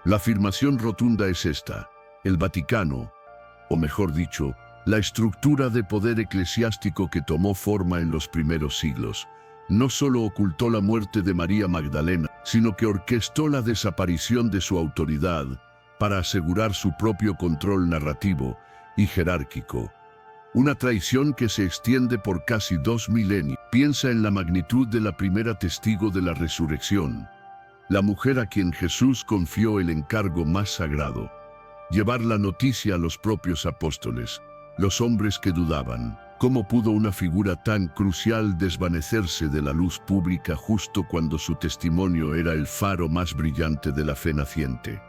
La afirmación rotunda es esta: el Vaticano, o mejor dicho, la estructura de poder eclesiástico que tomó forma en los primeros siglos, no solo ocultó la muerte de María Magdalena, sino que orquestó la desaparición de su autoridad para asegurar su propio control narrativo y jerárquico. Una traición que se extiende por casi 2 milenios. Piensa en la magnitud de la primera testigo de la resurrección, la mujer a quien Jesús confió el encargo más sagrado: llevar la noticia a los propios apóstoles, los hombres que dudaban. ¿Cómo pudo una figura tan crucial desvanecerse de la luz pública justo cuando su testimonio era el faro más brillante de la fe naciente?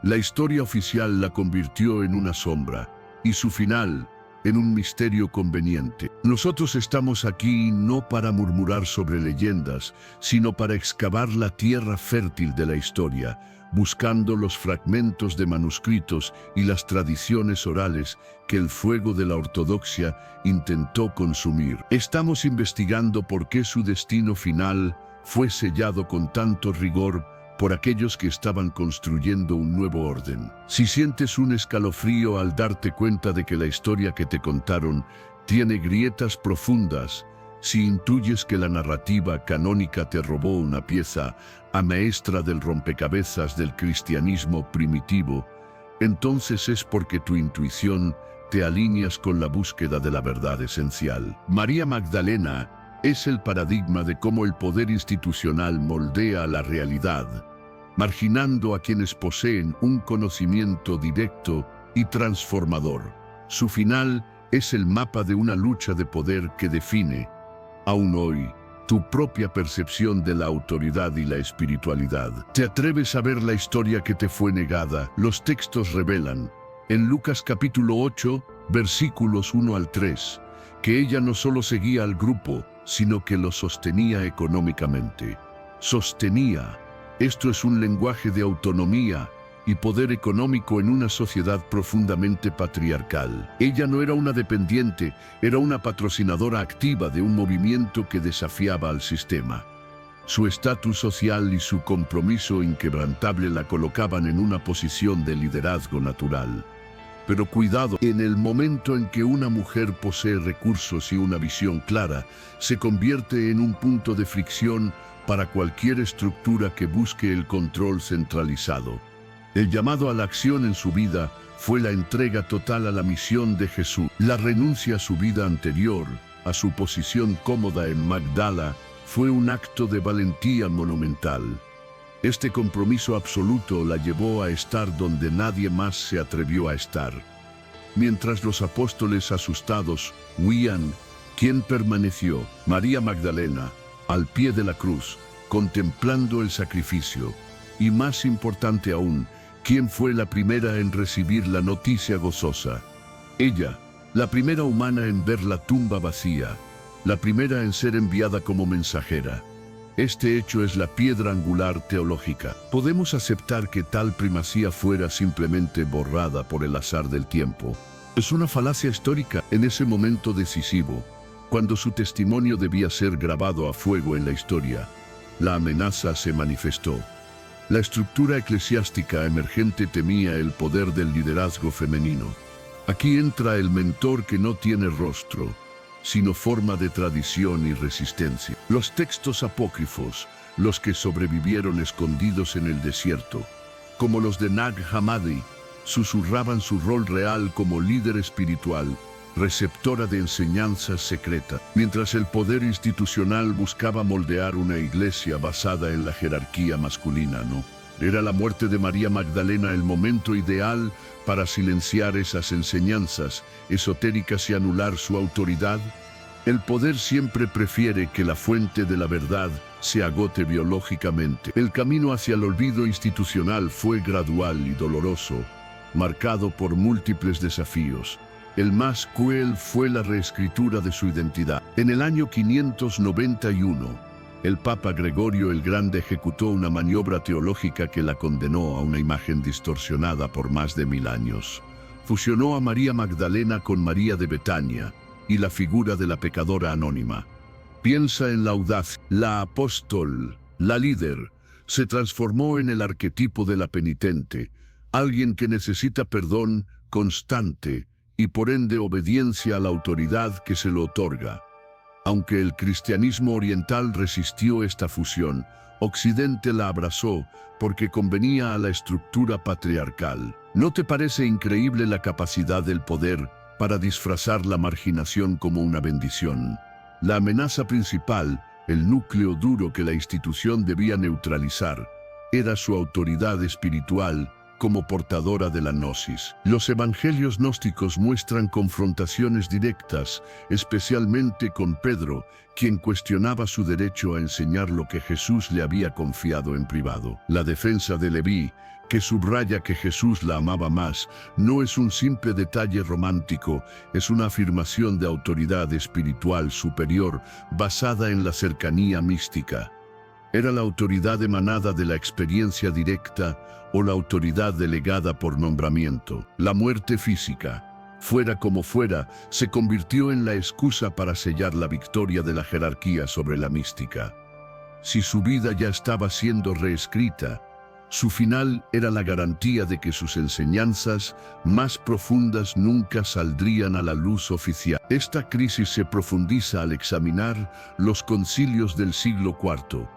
La historia oficial la convirtió en una sombra, y su final en un misterio conveniente. Nosotros estamos aquí no para murmurar sobre leyendas, sino para excavar la tierra fértil de la historia, buscando los fragmentos de manuscritos y las tradiciones orales que el fuego de la ortodoxia intentó consumir. Estamos investigando por qué su destino final fue sellado con tanto rigor por aquellos que estaban construyendo un nuevo orden. Si sientes un escalofrío al darte cuenta de que la historia que te contaron tiene grietas profundas, si intuyes que la narrativa canónica te robó una pieza maestra del rompecabezas del cristianismo primitivo, entonces es porque tu intuición te alineas con la búsqueda de la verdad esencial. María Magdalena es el paradigma de cómo el poder institucional moldea la realidad, marginando a quienes poseen un conocimiento directo y transformador. Su final es el mapa de una lucha de poder que define, aún hoy, tu propia percepción de la autoridad y la espiritualidad. ¿Te atreves a ver la historia que te fue negada? Los textos revelan, en Lucas capítulo 8, versículos 1 al 3, que ella no solo seguía al grupo, sino que lo sostenía económicamente. Sostenía. Esto es un lenguaje de autonomía y poder económico en una sociedad profundamente patriarcal. Ella no era una dependiente, era una patrocinadora activa de un movimiento que desafiaba al sistema. Su estatus social y su compromiso inquebrantable la colocaban en una posición de liderazgo natural. Pero cuidado, en el momento en que una mujer posee recursos y una visión clara, se convierte en un punto de fricción para cualquier estructura que busque el control centralizado. El llamado a la acción en su vida fue la entrega total a la misión de Jesús. La renuncia a su vida anterior, a su posición cómoda en Magdala, fue un acto de valentía monumental. Este compromiso absoluto la llevó a estar donde nadie más se atrevió a estar. Mientras los apóstoles asustados huían, ¿quién permaneció? María Magdalena, al pie de la cruz, contemplando el sacrificio. Y más importante aún, ¿quién fue la primera en recibir la noticia gozosa? Ella, la primera humana en ver la tumba vacía, la primera en ser enviada como mensajera. Este hecho es la piedra angular teológica. Podemos aceptar que tal primacía fuera simplemente borrada por el azar del tiempo. Es una falacia histórica. En ese momento decisivo, cuando su testimonio debía ser grabado a fuego en la historia, la amenaza se manifestó. La estructura eclesiástica emergente temía el poder del liderazgo femenino. Aquí entra el mentor que no tiene rostro, sino forma de tradición y resistencia. Los textos apócrifos, los que sobrevivieron escondidos en el desierto, como los de Nag Hammadi, susurraban su rol real como líder espiritual, receptora de enseñanzas secretas, mientras el poder institucional buscaba moldear una iglesia basada en la jerarquía masculina, ¿no? ¿Era la muerte de María Magdalena el momento ideal para silenciar esas enseñanzas esotéricas y anular su autoridad? El poder siempre prefiere que la fuente de la verdad se agote biológicamente. El camino hacia el olvido institucional fue gradual y doloroso, marcado por múltiples desafíos. El más cruel fue la reescritura de su identidad. En el año 591, el Papa Gregorio el Grande ejecutó una maniobra teológica que la condenó a una imagen distorsionada por más de 1000 años. Fusionó a María Magdalena con María de Betania y la figura de la pecadora anónima. Piensa en la audacia, la apóstol, la líder, se transformó en el arquetipo de la penitente, alguien que necesita perdón constante y por ende obediencia a la autoridad que se lo otorga. Aunque el cristianismo oriental resistió esta fusión, Occidente la abrazó porque convenía a la estructura patriarcal. ¿No te parece increíble la capacidad del poder para disfrazar la marginación como una bendición? La amenaza principal, el núcleo duro que la institución debía neutralizar, era su autoridad espiritual como portadora de la gnosis. Los evangelios gnósticos muestran confrontaciones directas, especialmente con Pedro, quien cuestionaba su derecho a enseñar lo que Jesús le había confiado en privado. La defensa de Leví, que subraya que Jesús la amaba más, no es un simple detalle romántico, es una afirmación de autoridad espiritual superior basada en la cercanía mística. Era la autoridad emanada de la experiencia directa o la autoridad delegada por nombramiento. La muerte física, fuera como fuera, se convirtió en la excusa para sellar la victoria de la jerarquía sobre la mística. Si su vida ya estaba siendo reescrita, su final era la garantía de que sus enseñanzas más profundas nunca saldrían a la luz oficial. Esta crisis se profundiza al examinar los concilios del siglo IV.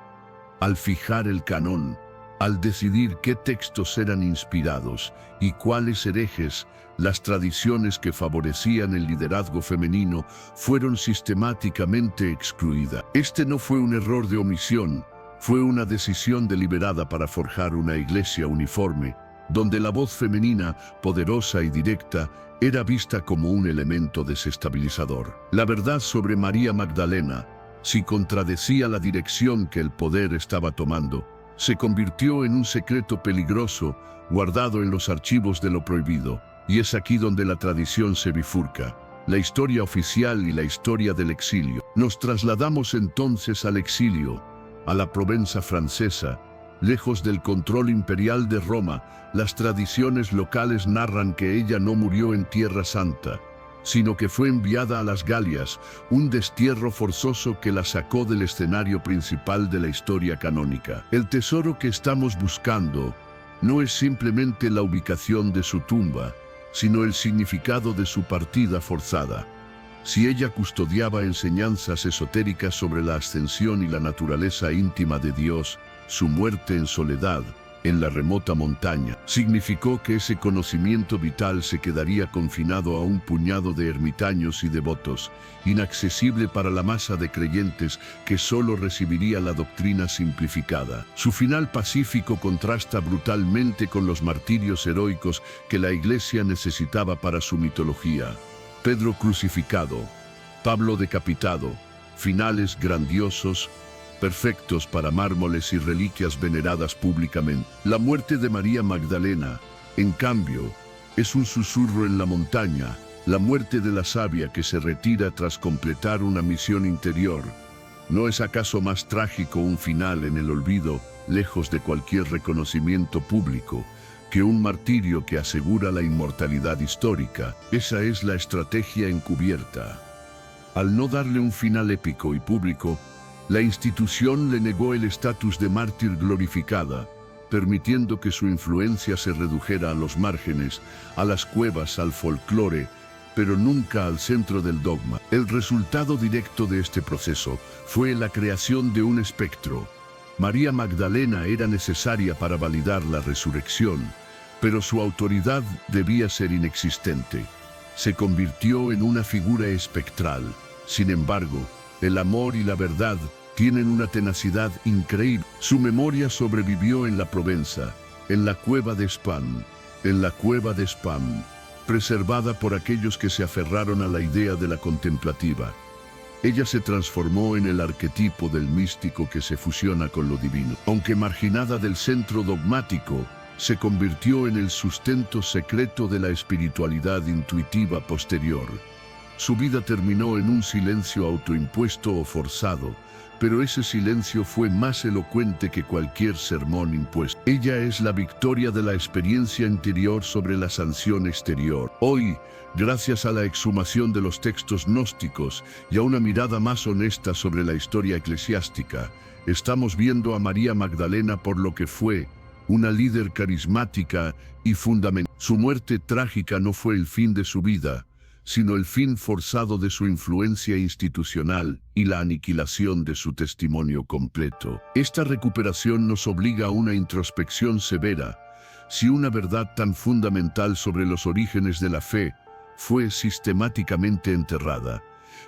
Al fijar el canon, al decidir qué textos eran inspirados y cuáles herejes, las tradiciones que favorecían el liderazgo femenino fueron sistemáticamente excluidas. Este no fue un error de omisión, fue una decisión deliberada para forjar una iglesia uniforme, donde la voz femenina, poderosa y directa, era vista como un elemento desestabilizador. La verdad sobre María Magdalena, si contradecía la dirección que el poder estaba tomando, se convirtió en un secreto peligroso guardado en los archivos de lo prohibido. Y es aquí donde la tradición se bifurca, la historia oficial y la historia del exilio. Nos trasladamos entonces al exilio, a la Provenza francesa. Lejos del control imperial de Roma, las tradiciones locales narran que ella no murió en Tierra Santa, sino que fue enviada a las Galias, un destierro forzoso que la sacó del escenario principal de la historia canónica. El tesoro que estamos buscando no es simplemente la ubicación de su tumba, sino el significado de su partida forzada. Si ella custodiaba enseñanzas esotéricas sobre la ascensión y la naturaleza íntima de Dios, su muerte en soledad, en la remota montaña, significó que ese conocimiento vital se quedaría confinado a un puñado de ermitaños y devotos, inaccesible para la masa de creyentes que solo recibiría la doctrina simplificada. Su final pacífico contrasta brutalmente con los martirios heroicos que la Iglesia necesitaba para su mitología. Pedro crucificado, Pablo decapitado, finales grandiosos, perfectos para mármoles y reliquias veneradas públicamente. La muerte de María Magdalena, en cambio, es un susurro en la montaña, la muerte de la sabia que se retira tras completar una misión interior. ¿No es acaso más trágico un final en el olvido, lejos de cualquier reconocimiento público, que un martirio que asegura la inmortalidad histórica? Esa es la estrategia encubierta. Al no darle un final épico y público, la institución le negó el estatus de mártir glorificada, permitiendo que su influencia se redujera a los márgenes, a las cuevas, al folclore, pero nunca al centro del dogma. El resultado directo de este proceso fue la creación de un espectro. María Magdalena era necesaria para validar la resurrección, pero su autoridad debía ser inexistente. Se convirtió en una figura espectral. Sin embargo, el amor y la verdad tienen una tenacidad increíble. Su memoria sobrevivió en la Provenza, en la cueva de Spam, preservada por aquellos que se aferraron a la idea de la contemplativa. Ella se transformó en el arquetipo del místico que se fusiona con lo divino. Aunque marginada del centro dogmático, se convirtió en el sustento secreto de la espiritualidad intuitiva posterior. Su vida terminó en un silencio autoimpuesto o forzado, pero ese silencio fue más elocuente que cualquier sermón impuesto. Ella es la victoria de la experiencia interior sobre la sanción exterior. Hoy, gracias a la exhumación de los textos gnósticos y a una mirada más honesta sobre la historia eclesiástica, estamos viendo a María Magdalena por lo que fue, una líder carismática y fundamental. Su muerte trágica no fue el fin de su vida, sino el fin forzado de su influencia institucional y la aniquilación de su testimonio completo. Esta recuperación nos obliga a una introspección severa. Si una verdad tan fundamental sobre los orígenes de la fe fue sistemáticamente enterrada,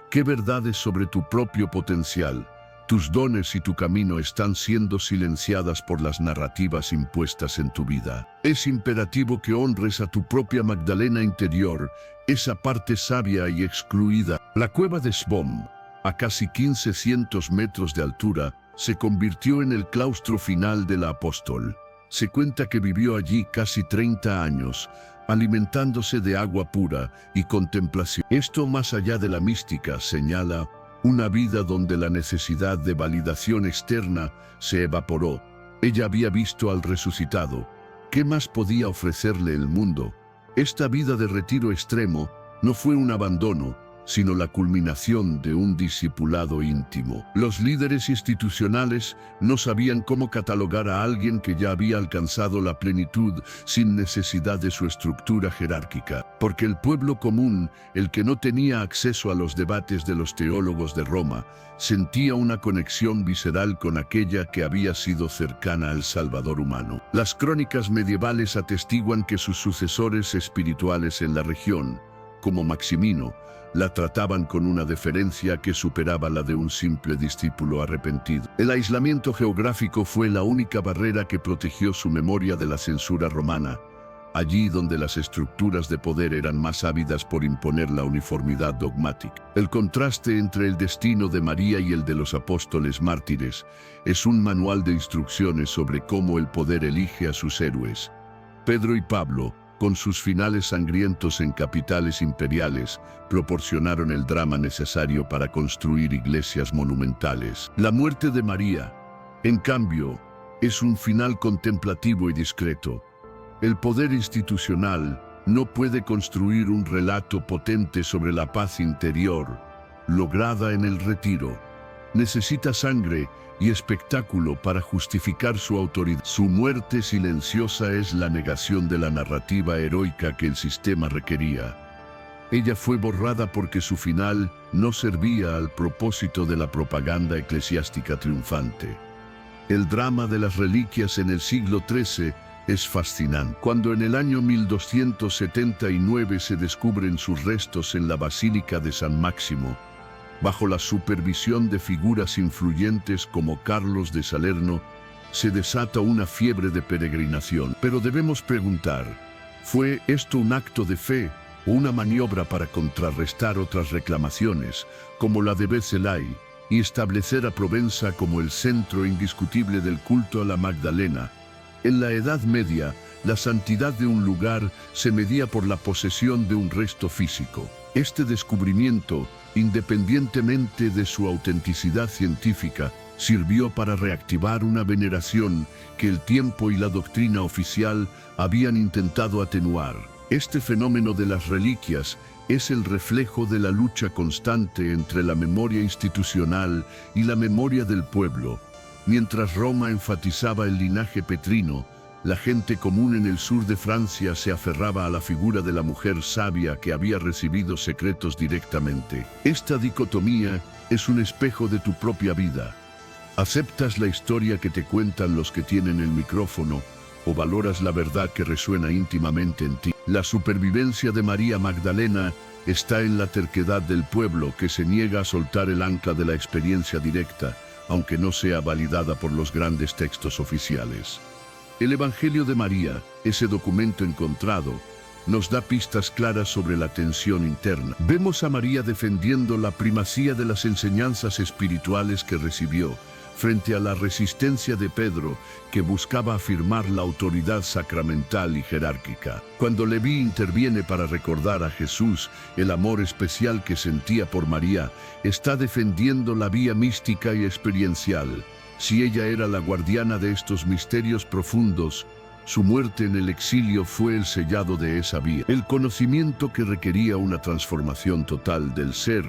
¿qué verdades sobre tu propio potencial, tus dones y tu camino están siendo silenciadas por las narrativas impuestas en tu vida? Es imperativo que honres a tu propia Magdalena interior, esa parte sabia y excluida. La cueva de Sbom, a casi 1500 metros de altura, se convirtió en el claustro final de la apóstol. Se cuenta que vivió allí casi 30 años, alimentándose de agua pura y contemplación. Esto, más allá de la mística, señala una vida donde la necesidad de validación externa se evaporó. Ella había visto al resucitado. ¿Qué más podía ofrecerle el mundo? Esta vida de retiro extremo no fue un abandono, sino la culminación de un discipulado íntimo. Los líderes institucionales no sabían cómo catalogar a alguien que ya había alcanzado la plenitud sin necesidad de su estructura jerárquica, porque el pueblo común, el que no tenía acceso a los debates de los teólogos de Roma, sentía una conexión visceral con aquella que había sido cercana al Salvador humano. Las crónicas medievales atestiguan que sus sucesores espirituales en la región, como Maximino, la trataban con una deferencia que superaba la de un simple discípulo arrepentido. El aislamiento geográfico fue la única barrera que protegió su memoria de la censura romana, allí donde las estructuras de poder eran más ávidas por imponer la uniformidad dogmática. El contraste entre el destino de María y el de los apóstoles mártires es un manual de instrucciones sobre cómo el poder elige a sus héroes. Pedro y Pablo, con sus finales sangrientos en capitales imperiales, proporcionaron el drama necesario para construir iglesias monumentales. La muerte de María, en cambio, es un final contemplativo y discreto. El poder institucional no puede construir un relato potente sobre la paz interior, lograda en el retiro. Necesita sangre y espectáculo para justificar su autoridad. Su muerte silenciosa es la negación de la narrativa heroica que el sistema requería. Ella fue borrada porque su final no servía al propósito de la propaganda eclesiástica triunfante. El drama de las reliquias en el siglo XIII es fascinante. Cuando en el año 1279 se descubren sus restos en la Basílica de San Máximo, bajo la supervisión de figuras influyentes como Carlos de Salerno, se desata una fiebre de peregrinación. Pero debemos preguntar, ¿fue esto un acto de fe o una maniobra para contrarrestar otras reclamaciones, como la de Bezelay, y establecer a Provenza como el centro indiscutible del culto a la Magdalena? En la Edad Media, la santidad de un lugar se medía por la posesión de un resto físico. Este descubrimiento, independientemente de su autenticidad científica, sirvió para reactivar una veneración que el tiempo y la doctrina oficial habían intentado atenuar. Este fenómeno de las reliquias es el reflejo de la lucha constante entre la memoria institucional y la memoria del pueblo. Mientras Roma enfatizaba el linaje petrino, la gente común en el sur de Francia se aferraba a la figura de la mujer sabia que había recibido secretos directamente. Esta dicotomía es un espejo de tu propia vida. ¿Aceptas la historia que te cuentan los que tienen el micrófono o valoras la verdad que resuena íntimamente en ti? La supervivencia de María Magdalena está en la terquedad del pueblo que se niega a soltar el ancla de la experiencia directa, aunque no sea validada por los grandes textos oficiales. El Evangelio de María, ese documento encontrado, nos da pistas claras sobre la tensión interna. Vemos a María defendiendo la primacía de las enseñanzas espirituales que recibió, frente a la resistencia de Pedro, que buscaba afirmar la autoridad sacramental y jerárquica. Cuando Leví interviene para recordar a Jesús el amor especial que sentía por María, está defendiendo la vía mística y experiencial. Si ella era la guardiana de estos misterios profundos, su muerte en el exilio fue el sellado de esa vía. El conocimiento que requería una transformación total del ser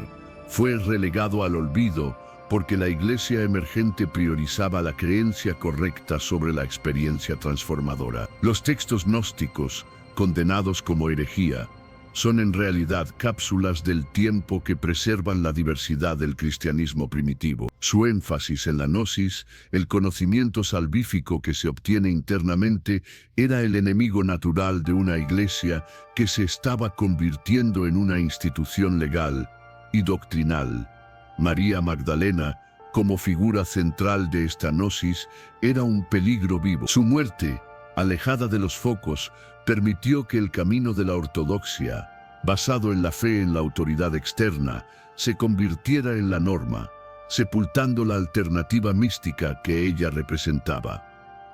fue relegado al olvido, porque la Iglesia emergente priorizaba la creencia correcta sobre la experiencia transformadora. Los textos gnósticos, condenados como herejía, son en realidad cápsulas del tiempo que preservan la diversidad del cristianismo primitivo. Su énfasis en la gnosis, el conocimiento salvífico que se obtiene internamente, era el enemigo natural de una iglesia que se estaba convirtiendo en una institución legal y doctrinal. María Magdalena, como figura central de esta gnosis, era un peligro vivo. Su muerte, alejada de los focos, permitió que el camino de la ortodoxia, basado en la fe en la autoridad externa, se convirtiera en la norma, sepultando la alternativa mística que ella representaba.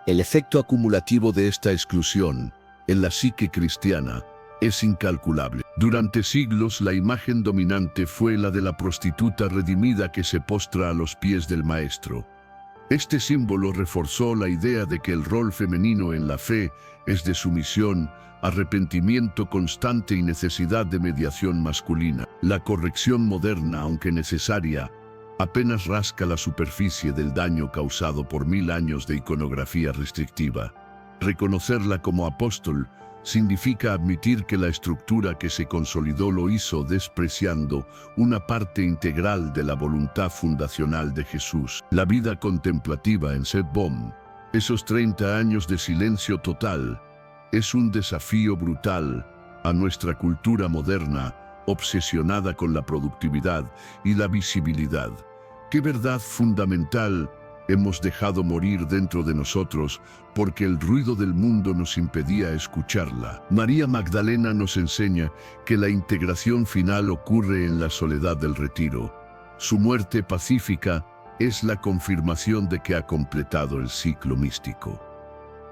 El efecto acumulativo de esta exclusión en la psique cristiana es incalculable. Durante siglos, la imagen dominante fue la de la prostituta redimida que se postra a los pies del Maestro. Este símbolo reforzó la idea de que el rol femenino en la fe es de sumisión, arrepentimiento constante y necesidad de mediación masculina. La corrección moderna, aunque necesaria, apenas rasca la superficie del daño causado por 1000 años de iconografía restrictiva. Reconocerla como apóstol significa admitir que la estructura que se consolidó lo hizo despreciando una parte integral de la voluntad fundacional de Jesús. La vida contemplativa en Sedbom, esos 30 años de silencio total, es un desafío brutal a nuestra cultura moderna, obsesionada con la productividad y la visibilidad. ¿Qué verdad fundamental hemos dejado morir dentro de nosotros porque el ruido del mundo nos impedía escucharla? María Magdalena nos enseña que la integración final ocurre en la soledad del retiro. Su muerte pacífica es la confirmación de que ha completado el ciclo místico.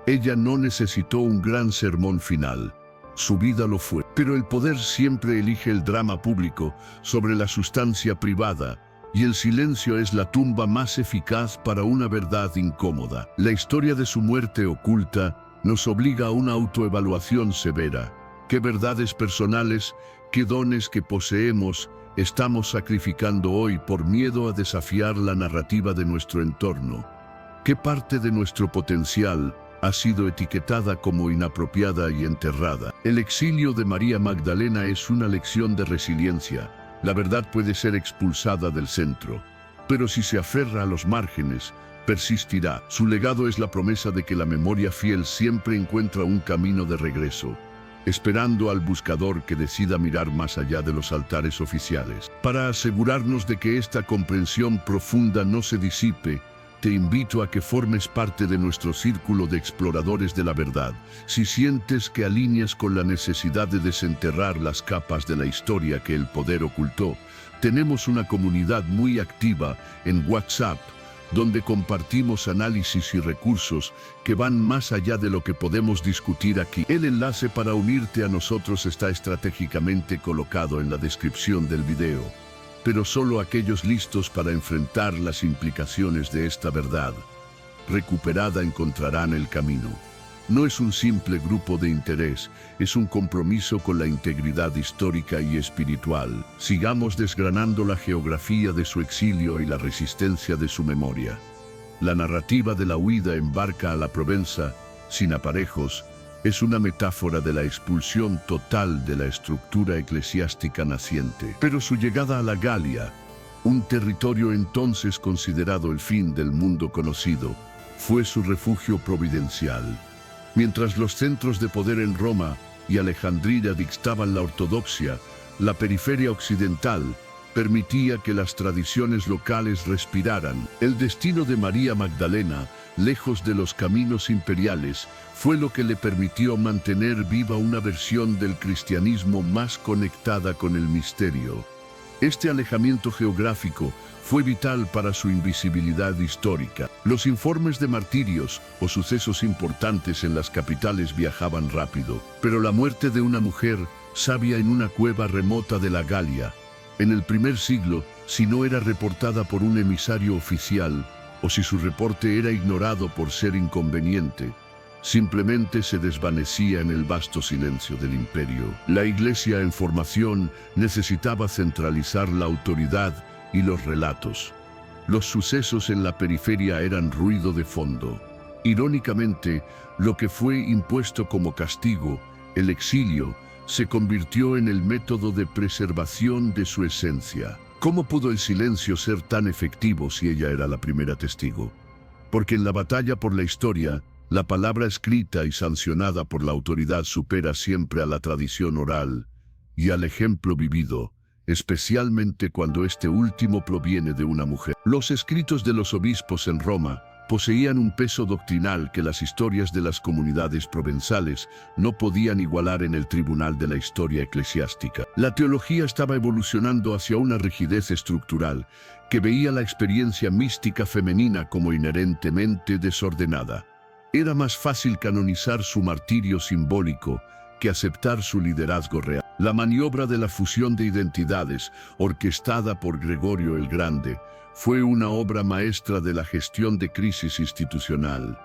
Ella no necesitó un gran sermón final, su vida lo fue. Pero el poder siempre elige el drama público sobre la sustancia privada, y el silencio es la tumba más eficaz para una verdad incómoda. La historia de su muerte oculta nos obliga a una autoevaluación severa. ¿Qué verdades personales, qué dones que poseemos estamos sacrificando hoy por miedo a desafiar la narrativa de nuestro entorno? ¿Qué parte de nuestro potencial ha sido etiquetada como inapropiada y enterrada? El exilio de María Magdalena es una lección de resiliencia. La verdad puede ser expulsada del centro, pero si se aferra a los márgenes, persistirá. Su legado es la promesa de que la memoria fiel siempre encuentra un camino de regreso, esperando al buscador que decida mirar más allá de los altares oficiales. Para asegurarnos de que esta comprensión profunda no se disipe, te invito a que formes parte de nuestro círculo de exploradores de la verdad. Si sientes que alineas con la necesidad de desenterrar las capas de la historia que el poder ocultó, tenemos una comunidad muy activa en WhatsApp, donde compartimos análisis y recursos que van más allá de lo que podemos discutir aquí. El enlace para unirte a nosotros está estratégicamente colocado en la descripción del video, pero solo aquellos listos para enfrentar las implicaciones de esta verdad recuperada encontrarán el camino. No es un simple grupo de interés, es un compromiso con la integridad histórica y espiritual. Sigamos desgranando la geografía de su exilio y la resistencia de su memoria. La narrativa de la huida en barca a la Provenza, sin aparejos, es una metáfora de la expulsión total de la estructura eclesiástica naciente. Pero su llegada a la Galia, un territorio entonces considerado el fin del mundo conocido, fue su refugio providencial. Mientras los centros de poder en Roma y Alejandría dictaban la ortodoxia, la periferia occidental permitía que las tradiciones locales respiraran. El destino de María Magdalena, lejos de los caminos imperiales, fue lo que le permitió mantener viva una versión del cristianismo más conectada con el misterio. Este alejamiento geográfico fue vital para su invisibilidad histórica. Los informes de martirios o sucesos importantes en las capitales viajaban rápido, pero la muerte de una mujer sabia en una cueva remota de la Galia, en el primer siglo, si no era reportada por un emisario oficial, o si su reporte era ignorado por ser inconveniente, simplemente se desvanecía en el vasto silencio del imperio. La Iglesia en formación necesitaba centralizar la autoridad y los relatos. Los sucesos en la periferia eran ruido de fondo. Irónicamente, lo que fue impuesto como castigo, el exilio, se convirtió en el método de preservación de su esencia. ¿Cómo pudo el silencio ser tan efectivo si ella era la primera testigo? Porque en la batalla por la historia, la palabra escrita y sancionada por la autoridad supera siempre a la tradición oral y al ejemplo vivido, especialmente cuando este último proviene de una mujer. Los escritos de los obispos en Roma poseían un peso doctrinal que las historias de las comunidades provenzales no podían igualar en el tribunal de la historia eclesiástica. La teología estaba evolucionando hacia una rigidez estructural que veía la experiencia mística femenina como inherentemente desordenada. Era más fácil canonizar su martirio simbólico que aceptar su liderazgo real. La maniobra de la fusión de identidades, orquestada por Gregorio el Grande, fue una obra maestra de la gestión de crisis institucional.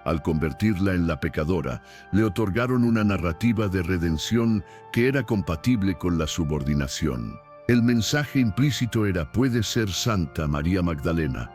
Al convertirla en la pecadora, le otorgaron una narrativa de redención que era compatible con la subordinación. El mensaje implícito era: puede ser santa María Magdalena,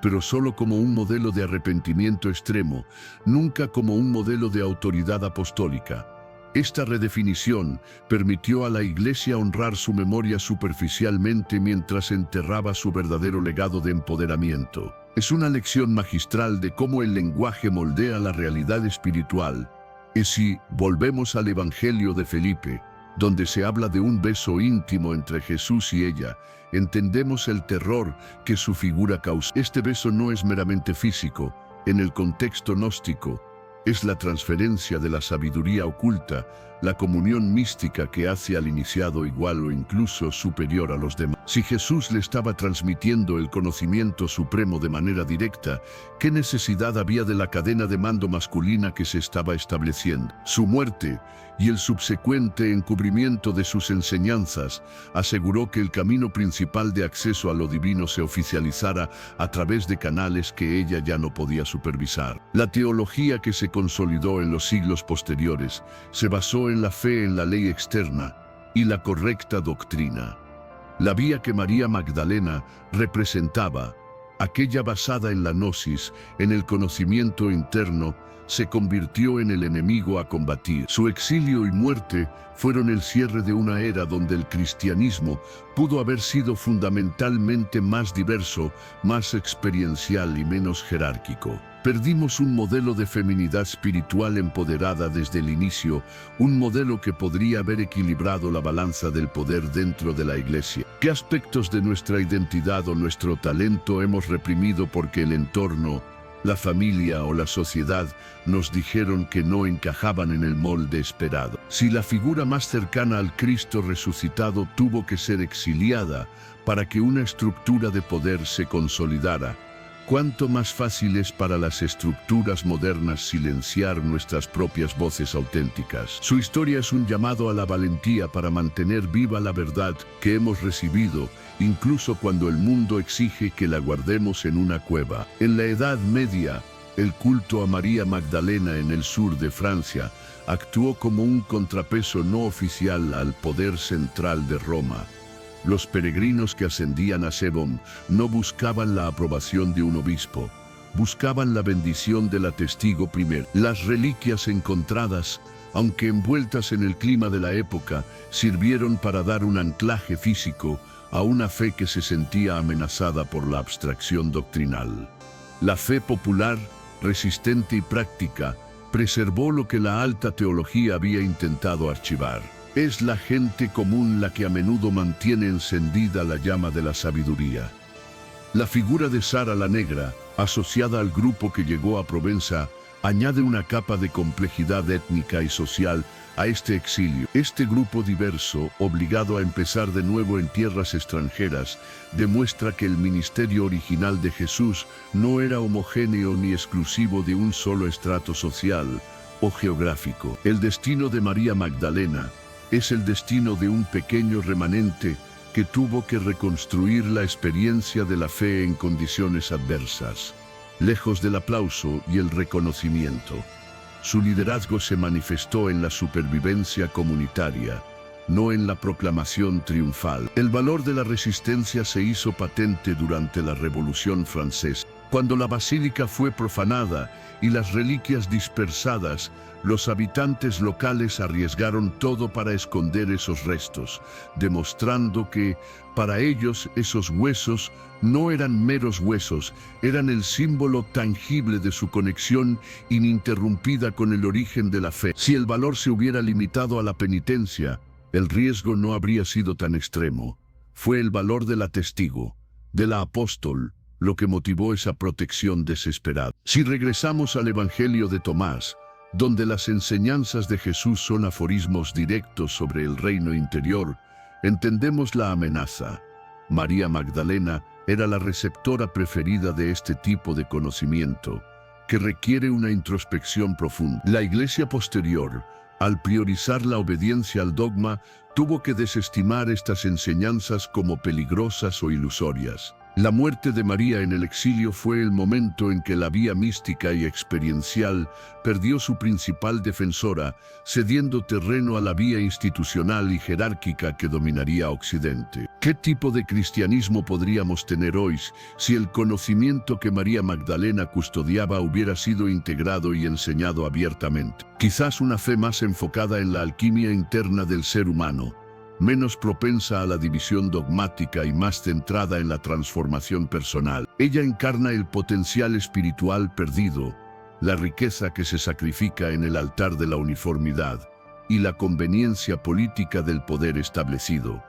pero solo como un modelo de arrepentimiento extremo, nunca como un modelo de autoridad apostólica. Esta redefinición permitió a la Iglesia honrar su memoria superficialmente mientras enterraba su verdadero legado de empoderamiento. Es una lección magistral de cómo el lenguaje moldea la realidad espiritual. Y si volvemos al Evangelio de Felipe, donde se habla de un beso íntimo entre Jesús y ella, entendemos el terror que su figura causa. Este beso no es meramente físico. En el contexto gnóstico, es la transferencia de la sabiduría oculta, la comunión mística que hace al iniciado igual o incluso superior a los demás. Si Jesús le estaba transmitiendo el conocimiento supremo de manera directa, ¿qué necesidad había de la cadena de mando masculina que se estaba estableciendo? Su muerte y el subsecuente encubrimiento de sus enseñanzas aseguró que el camino principal de acceso a lo divino se oficializara a través de canales que ella ya no podía supervisar. La teología que se consolidó en los siglos posteriores se basó en la fe en la ley externa y la correcta doctrina. La vía que María Magdalena representaba, aquella basada en la gnosis, en el conocimiento interno, se convirtió en el enemigo a combatir. Su exilio y muerte fueron el cierre de una era donde el cristianismo pudo haber sido fundamentalmente más diverso, más experiencial y menos jerárquico. Perdimos un modelo de feminidad espiritual empoderada desde el inicio, un modelo que podría haber equilibrado la balanza del poder dentro de la Iglesia. ¿Qué aspectos de nuestra identidad o nuestro talento hemos reprimido porque el entorno, la familia o la sociedad nos dijeron que no encajaban en el molde esperado? Si la figura más cercana al Cristo resucitado tuvo que ser exiliada para que una estructura de poder se consolidara, ¿cuánto más fácil es para las estructuras modernas silenciar nuestras propias voces auténticas? Su historia es un llamado a la valentía para mantener viva la verdad que hemos recibido, incluso cuando el mundo exige que la guardemos en una cueva. En la Edad Media, el culto a María Magdalena en el sur de Francia actuó como un contrapeso no oficial al poder central de Roma. Los peregrinos que ascendían a Sebom no buscaban la aprobación de un obispo, buscaban la bendición de la testigo primera. Las reliquias encontradas, aunque envueltas en el clima de la época, sirvieron para dar un anclaje físico a una fe que se sentía amenazada por la abstracción doctrinal. La fe popular, resistente y práctica, preservó lo que la alta teología había intentado archivar. Es la gente común la que a menudo mantiene encendida la llama de la sabiduría. La figura de Sara la Negra, asociada al grupo que llegó a Provenza, añade una capa de complejidad étnica y social a este exilio. Este grupo diverso, obligado a empezar de nuevo en tierras extranjeras, demuestra que el ministerio original de Jesús no era homogéneo ni exclusivo de un solo estrato social o geográfico. El destino de María Magdalena es el destino de un pequeño remanente que tuvo que reconstruir la experiencia de la fe en condiciones adversas, lejos del aplauso y el reconocimiento. Su liderazgo se manifestó en la supervivencia comunitaria, no en la proclamación triunfal. El valor de la resistencia se hizo patente durante la Revolución Francesa. Cuando la basílica fue profanada y las reliquias dispersadas, los habitantes locales arriesgaron todo para esconder esos restos, demostrando que, para ellos, esos huesos no eran meros huesos, eran el símbolo tangible de su conexión ininterrumpida con el origen de la fe. Si el valor se hubiera limitado a la penitencia, el riesgo no habría sido tan extremo. Fue el valor de la testigo, de la apóstol, lo que motivó esa protección desesperada. Si regresamos al Evangelio de Tomás, donde las enseñanzas de Jesús son aforismos directos sobre el reino interior, entendemos la amenaza. María Magdalena era la receptora preferida de este tipo de conocimiento, que requiere una introspección profunda. La Iglesia posterior, al priorizar la obediencia al dogma, tuvo que desestimar estas enseñanzas como peligrosas o ilusorias. La muerte de María en el exilio fue el momento en que la vía mística y experiencial perdió su principal defensora, cediendo terreno a la vía institucional y jerárquica que dominaría Occidente. ¿Qué tipo de cristianismo podríamos tener hoy si el conocimiento que María Magdalena custodiaba hubiera sido integrado y enseñado abiertamente? Quizás una fe más enfocada en la alquimia interna del ser humano, menos propensa a la división dogmática y más centrada en la transformación personal. Ella encarna el potencial espiritual perdido, la riqueza que se sacrifica en el altar de la uniformidad y la conveniencia política del poder establecido.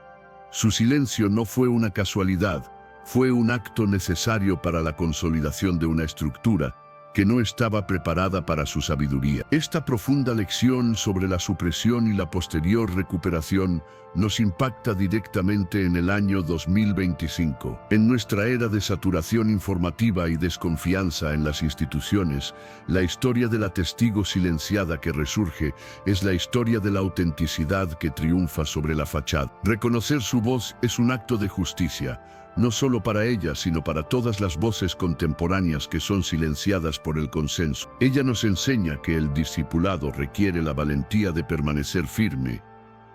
Su silencio no fue una casualidad, fue un acto necesario para la consolidación de una estructura que no estaba preparada para su sabiduría. Esta profunda lección sobre la supresión y la posterior recuperación nos impacta directamente en el año 2025. En nuestra era de saturación informativa y desconfianza en las instituciones, la historia de la testigo silenciada que resurge es la historia de la autenticidad que triunfa sobre la fachada. Reconocer su voz es un acto de justicia, no solo para ella, sino para todas las voces contemporáneas que son silenciadas por el consenso. Ella nos enseña que el discipulado requiere la valentía de permanecer firme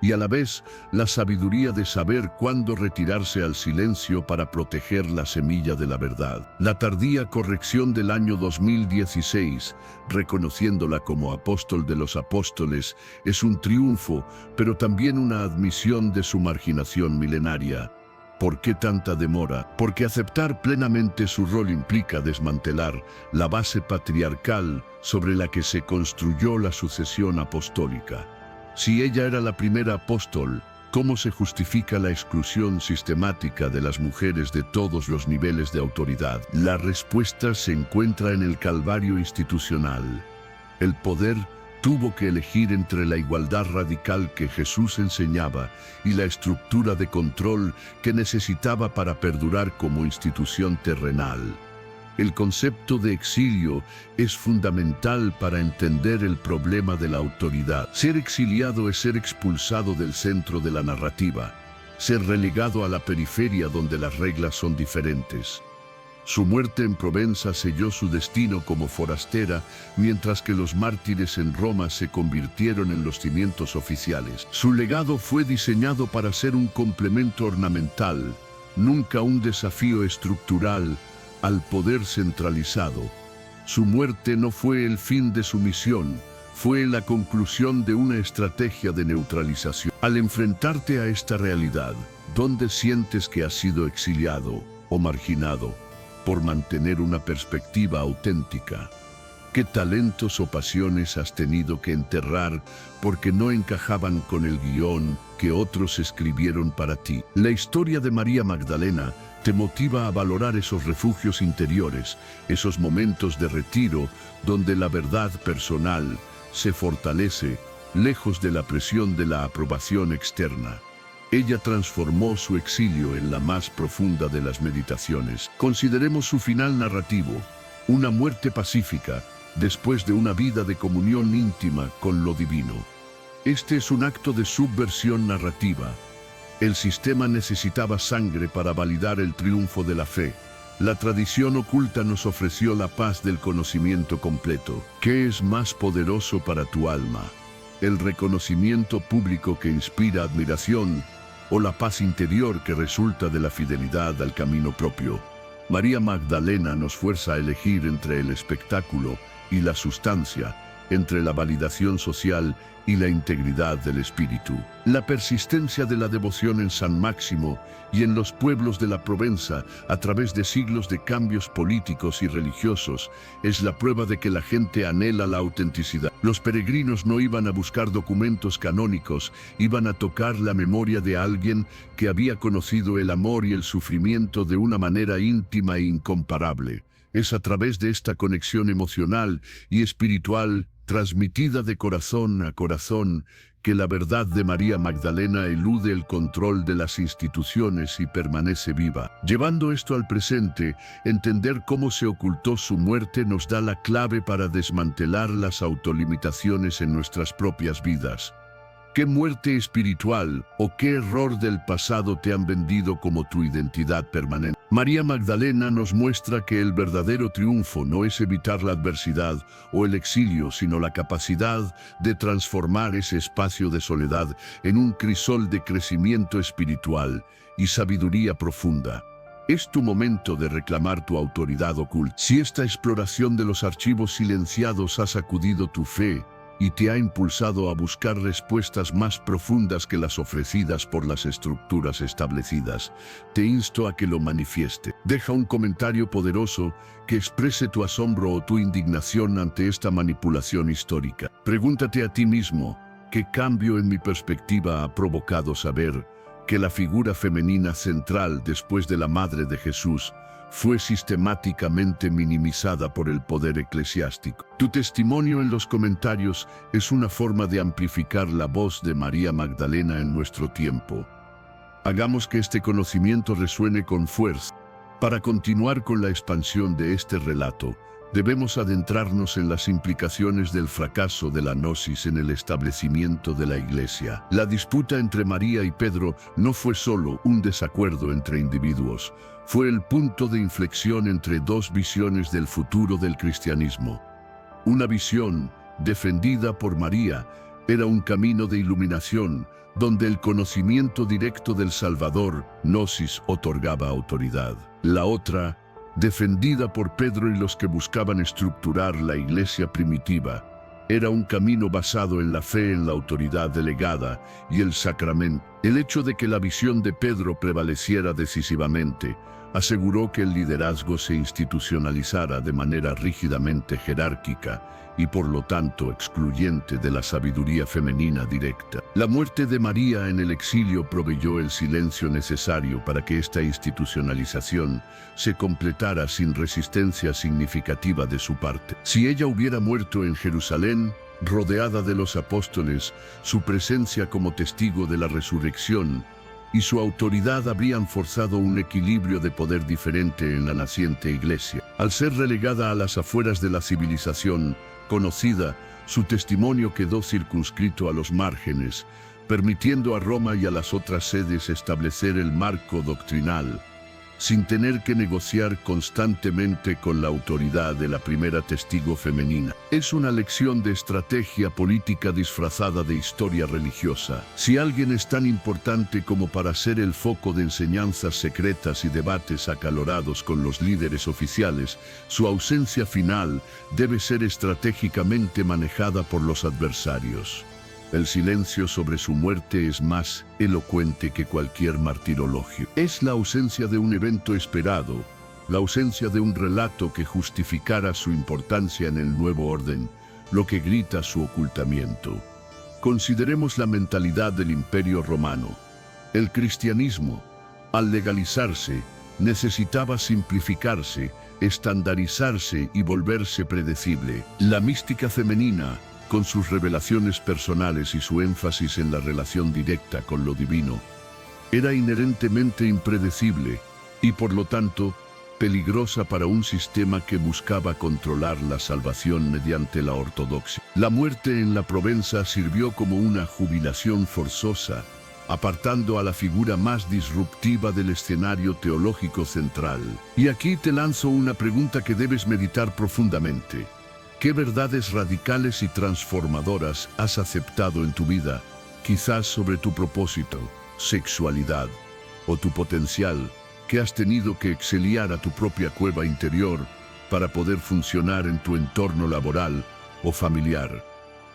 y a la vez la sabiduría de saber cuándo retirarse al silencio para proteger la semilla de la verdad. La tardía corrección del año 2016, reconociéndola como apóstol de los apóstoles, es un triunfo, pero también una admisión de su marginación milenaria. ¿Por qué tanta demora? Porque aceptar plenamente su rol implica desmantelar la base patriarcal sobre la que se construyó la sucesión apostólica. Si ella era la primera apóstol, ¿cómo se justifica la exclusión sistemática de las mujeres de todos los niveles de autoridad? La respuesta se encuentra en el calvario institucional. El poder tuvo que elegir entre la igualdad radical que Jesús enseñaba y la estructura de control que necesitaba para perdurar como institución terrenal. El concepto de exilio es fundamental para entender el problema de la autoridad. Ser exiliado es ser expulsado del centro de la narrativa, ser relegado a la periferia donde las reglas son diferentes. Su muerte en Provenza selló su destino como forastera, mientras que los mártires en Roma se convirtieron en los cimientos oficiales. Su legado fue diseñado para ser un complemento ornamental, nunca un desafío estructural al poder centralizado. Su muerte no fue el fin de su misión, fue la conclusión de una estrategia de neutralización. Al enfrentarte a esta realidad, ¿dónde sientes que has sido exiliado o marginado por mantener una perspectiva auténtica? ¿Qué talentos o pasiones has tenido que enterrar porque no encajaban con el guión que otros escribieron para ti? La historia de María Magdalena Te motiva a valorar esos refugios interiores, esos momentos de retiro donde la verdad personal se fortalece, lejos de la presión de la aprobación externa. Ella transformó su exilio en la más profunda de las meditaciones. Consideremos su final narrativo, una muerte pacífica, después de una vida de comunión íntima con lo divino. Este es un acto de subversión narrativa. El sistema necesitaba sangre para validar el triunfo de la fe. La tradición oculta nos ofreció la paz del conocimiento completo. ¿Qué es más poderoso para tu alma? ¿El reconocimiento público que inspira admiración o la paz interior que resulta de la fidelidad al camino propio? María Magdalena nos fuerza a elegir entre el espectáculo y la sustancia, entre la validación social y la integridad del espíritu. La persistencia de la devoción en San Máximo y en los pueblos de la Provenza, a través de siglos de cambios políticos y religiosos, es la prueba de que la gente anhela la autenticidad. Los peregrinos no iban a buscar documentos canónicos, iban a tocar la memoria de alguien que había conocido el amor y el sufrimiento de una manera íntima e incomparable. Es a través de esta conexión emocional y espiritual, transmitida de corazón a corazón, que la verdad de María Magdalena elude el control de las instituciones y permanece viva. Llevando esto al presente, entender cómo se ocultó su muerte nos da la clave para desmantelar las autolimitaciones en nuestras propias vidas. ¿Qué muerte espiritual o qué error del pasado te han vendido como tu identidad permanente? María Magdalena nos muestra que el verdadero triunfo no es evitar la adversidad o el exilio, sino la capacidad de transformar ese espacio de soledad en un crisol de crecimiento espiritual y sabiduría profunda. Es tu momento de reclamar tu autoridad oculta. Si esta exploración de los archivos silenciados ha sacudido tu fe y te ha impulsado a buscar respuestas más profundas que las ofrecidas por las estructuras establecidas, te insto a que lo manifieste. Deja un comentario poderoso que exprese tu asombro o tu indignación ante esta manipulación histórica. Pregúntate a ti mismo, ¿qué cambio en mi perspectiva ha provocado saber que la figura femenina central después de la Madre de Jesús fue sistemáticamente minimizada por el poder eclesiástico? Tu testimonio en los comentarios es una forma de amplificar la voz de María Magdalena en nuestro tiempo. Hagamos que este conocimiento resuene con fuerza. Para continuar con la expansión de este relato, debemos adentrarnos en las implicaciones del fracaso de la gnosis en el establecimiento de la Iglesia. La disputa entre María y Pedro no fue solo un desacuerdo entre individuos, fue el punto de inflexión entre dos visiones del futuro del cristianismo. Una visión, defendida por María, era un camino de iluminación, donde el conocimiento directo del Salvador, gnosis, otorgaba autoridad. La otra, defendida por Pedro y los que buscaban estructurar la iglesia primitiva, era un camino basado en la fe en la autoridad delegada y el sacramento. El hecho de que la visión de Pedro prevaleciera decisivamente aseguró que el liderazgo se institucionalizara de manera rígidamente jerárquica y por lo tanto excluyente de la sabiduría femenina directa. La muerte de María en el exilio proveyó el silencio necesario para que esta institucionalización se completara sin resistencia significativa de su parte. Si ella hubiera muerto en Jerusalén, rodeada de los apóstoles, su presencia como testigo de la resurrección y su autoridad habrían forzado un equilibrio de poder diferente en la naciente iglesia. Al ser relegada a las afueras de la civilización conocida, su testimonio quedó circunscrito a los márgenes, permitiendo a Roma y a las otras sedes establecer el marco doctrinal, sin tener que negociar constantemente con la autoridad de la primera testigo femenina. Es una lección de estrategia política disfrazada de historia religiosa. Si alguien es tan importante como para ser el foco de enseñanzas secretas y debates acalorados con los líderes oficiales, su ausencia final debe ser estratégicamente manejada por los adversarios. El silencio sobre su muerte es más elocuente que cualquier martirologio. Es la ausencia de un evento esperado, la ausencia de un relato que justificara su importancia en el nuevo orden, lo que grita su ocultamiento. Consideremos la mentalidad del Imperio Romano. El cristianismo, al legalizarse, necesitaba simplificarse, estandarizarse y volverse predecible. La mística femenina, con sus revelaciones personales y su énfasis en la relación directa con lo divino, era inherentemente impredecible y por lo tanto peligrosa para un sistema que buscaba controlar la salvación mediante la ortodoxia. La muerte en la Provenza sirvió como una jubilación forzosa, apartando a la figura más disruptiva del escenario teológico central. Y aquí te lanzo una pregunta que debes meditar profundamente. ¿Qué verdades radicales y transformadoras has aceptado en tu vida, quizás sobre tu propósito, sexualidad o tu potencial, que has tenido que exiliar a tu propia cueva interior para poder funcionar en tu entorno laboral o familiar?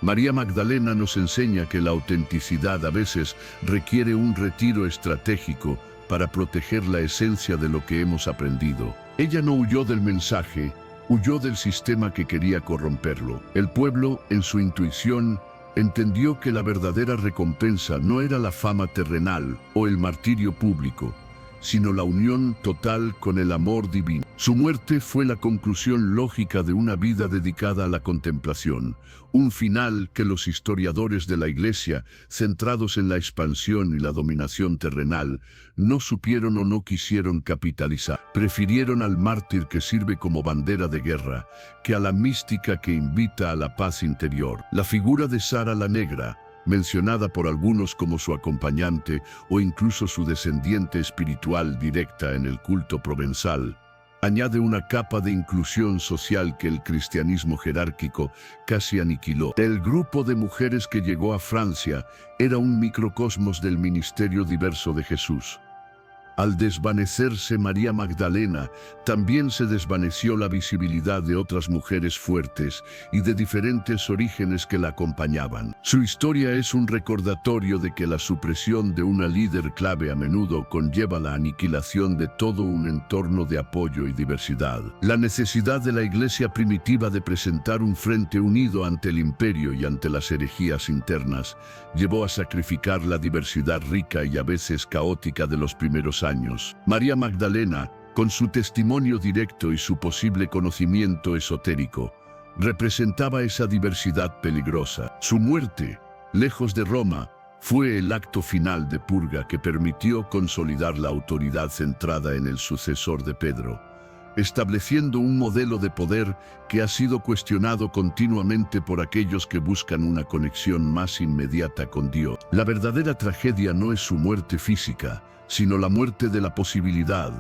María Magdalena nos enseña que la autenticidad a veces requiere un retiro estratégico para proteger la esencia de lo que hemos aprendido. Ella no huyó del mensaje, huyó del sistema que quería corromperlo. El pueblo, en su intuición, entendió que la verdadera recompensa no era la fama terrenal o el martirio público, sino la unión total con el amor divino. Su muerte fue la conclusión lógica de una vida dedicada a la contemplación, un final que los historiadores de la Iglesia, centrados en la expansión y la dominación terrenal, no supieron o no quisieron capitalizar. Prefirieron al mártir que sirve como bandera de guerra, que a la mística que invita a la paz interior. La figura de Sara la Negra, mencionada por algunos como su acompañante o incluso su descendiente espiritual directa en el culto provenzal, añade una capa de inclusión social que el cristianismo jerárquico casi aniquiló. El grupo de mujeres que llegó a Francia era un microcosmos del ministerio diverso de Jesús. Al desvanecerse María Magdalena, también se desvaneció la visibilidad de otras mujeres fuertes y de diferentes orígenes que la acompañaban. Su historia es un recordatorio de que la supresión de una líder clave a menudo conlleva la aniquilación de todo un entorno de apoyo y diversidad. La necesidad de la Iglesia primitiva de presentar un frente unido ante el imperio y ante las herejías internas llevó a sacrificar la diversidad rica y a veces caótica de los primeros años. María Magdalena, con su testimonio directo y su posible conocimiento esotérico, representaba esa diversidad peligrosa. Su muerte, lejos de Roma, fue el acto final de purga que permitió consolidar la autoridad centrada en el sucesor de Pedro, estableciendo un modelo de poder que ha sido cuestionado continuamente por aquellos que buscan una conexión más inmediata con Dios. La verdadera tragedia no es su muerte física, sino la muerte de la posibilidad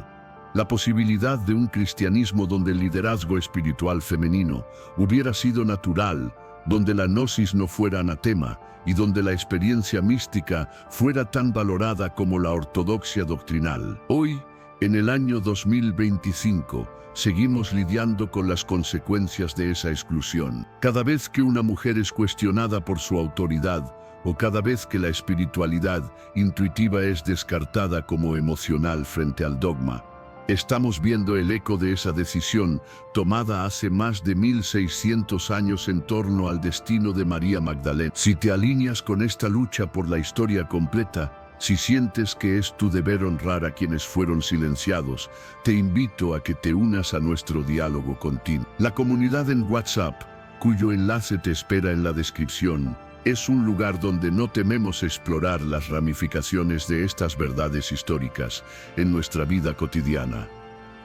de un cristianismo donde el liderazgo espiritual femenino hubiera sido natural, donde la gnosis no fuera anatema y donde la experiencia mística fuera tan valorada como la ortodoxia doctrinal. Hoy, en el año 2025, seguimos lidiando con las consecuencias de esa exclusión. Cada vez que una mujer es cuestionada por su autoridad, o cada vez que la espiritualidad intuitiva es descartada como emocional frente al dogma, estamos viendo el eco de esa decisión tomada hace más de 1600 años en torno al destino de María Magdalena. Si te alineas con esta lucha por la historia completa, si sientes que es tu deber honrar a quienes fueron silenciados, te invito a que te unas a nuestro diálogo continuo. La comunidad en WhatsApp, cuyo enlace te espera en la descripción, es un lugar donde no tememos explorar las ramificaciones de estas verdades históricas en nuestra vida cotidiana.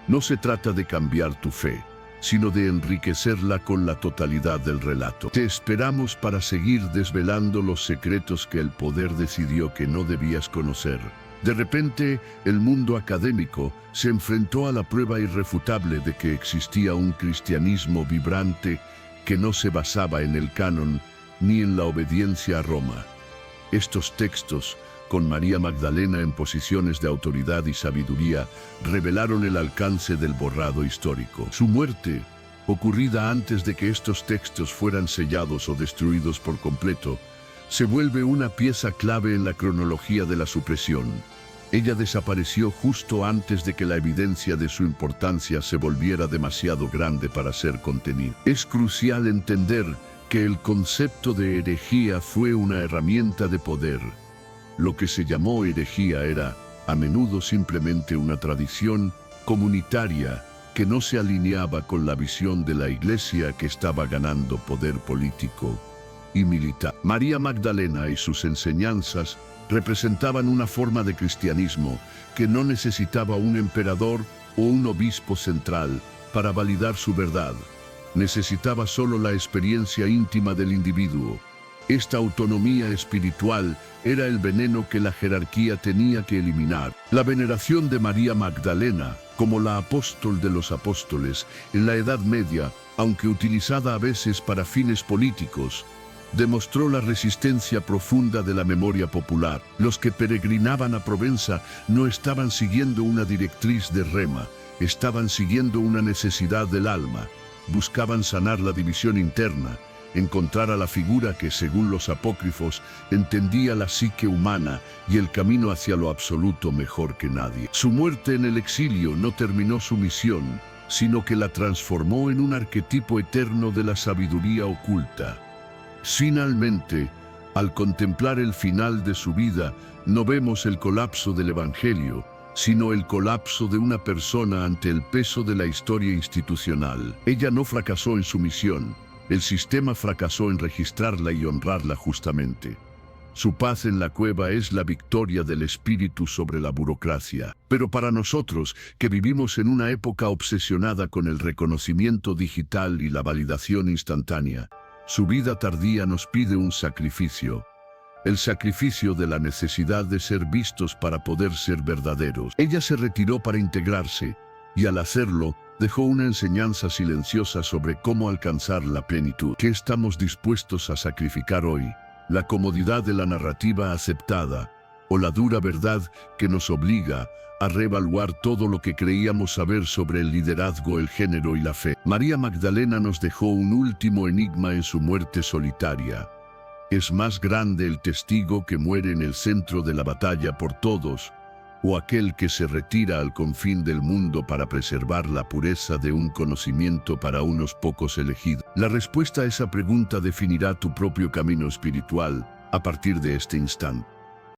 No se trata de cambiar tu fe, sino de enriquecerla con la totalidad del relato. Te esperamos para seguir desvelando los secretos que el poder decidió que no debías conocer. De repente, el mundo académico se enfrentó a la prueba irrefutable de que existía un cristianismo vibrante que no se basaba en el canon ni en la obediencia a Roma. Estos textos, con María Magdalena en posiciones de autoridad y sabiduría, revelaron el alcance del borrado histórico. Su muerte, ocurrida antes de que estos textos fueran sellados o destruidos por completo, se vuelve una pieza clave en la cronología de la supresión. Ella desapareció justo antes de que la evidencia de su importancia se volviera demasiado grande para ser contenida. Es crucial entender que el concepto de herejía fue una herramienta de poder. Lo que se llamó herejía era, a menudo, simplemente una tradición comunitaria, que no se alineaba con la visión de la Iglesia que estaba ganando poder político y militar. María Magdalena y sus enseñanzas representaban una forma de cristianismo que no necesitaba un emperador o un obispo central para validar su verdad. Necesitaba solo la experiencia íntima del individuo. Esta autonomía espiritual era el veneno que la jerarquía tenía que eliminar. La veneración de María Magdalena, como la apóstol de los apóstoles, en la Edad Media, aunque utilizada a veces para fines políticos, demostró la resistencia profunda de la memoria popular. Los que peregrinaban a Provenza no estaban siguiendo una directriz de rema, estaban siguiendo una necesidad del alma. Buscaban sanar la división interna, encontrar a la figura que, según los apócrifos, entendía la psique humana y el camino hacia lo absoluto mejor que nadie. Su muerte en el exilio no terminó su misión, sino que la transformó en un arquetipo eterno de la sabiduría oculta. Finalmente, al contemplar el final de su vida, no vemos el colapso del Evangelio, sino el colapso de una persona ante el peso de la historia institucional. Ella no fracasó en su misión, el sistema fracasó en registrarla y honrarla justamente. Su paz en la cueva es la victoria del espíritu sobre la burocracia. Pero para nosotros, que vivimos en una época obsesionada con el reconocimiento digital y la validación instantánea, su vida tardía nos pide un sacrificio. El sacrificio de la necesidad de ser vistos para poder ser verdaderos. Ella se retiró para integrarse, y al hacerlo, dejó una enseñanza silenciosa sobre cómo alcanzar la plenitud. ¿Qué estamos dispuestos a sacrificar hoy? ¿La comodidad de la narrativa aceptada, o la dura verdad que nos obliga a reevaluar todo lo que creíamos saber sobre el liderazgo, el género y la fe? María Magdalena nos dejó un último enigma en su muerte solitaria. ¿Es más grande el testigo que muere en el centro de la batalla por todos, o aquel que se retira al confín del mundo para preservar la pureza de un conocimiento para unos pocos elegidos? La respuesta a esa pregunta definirá tu propio camino espiritual a partir de este instante.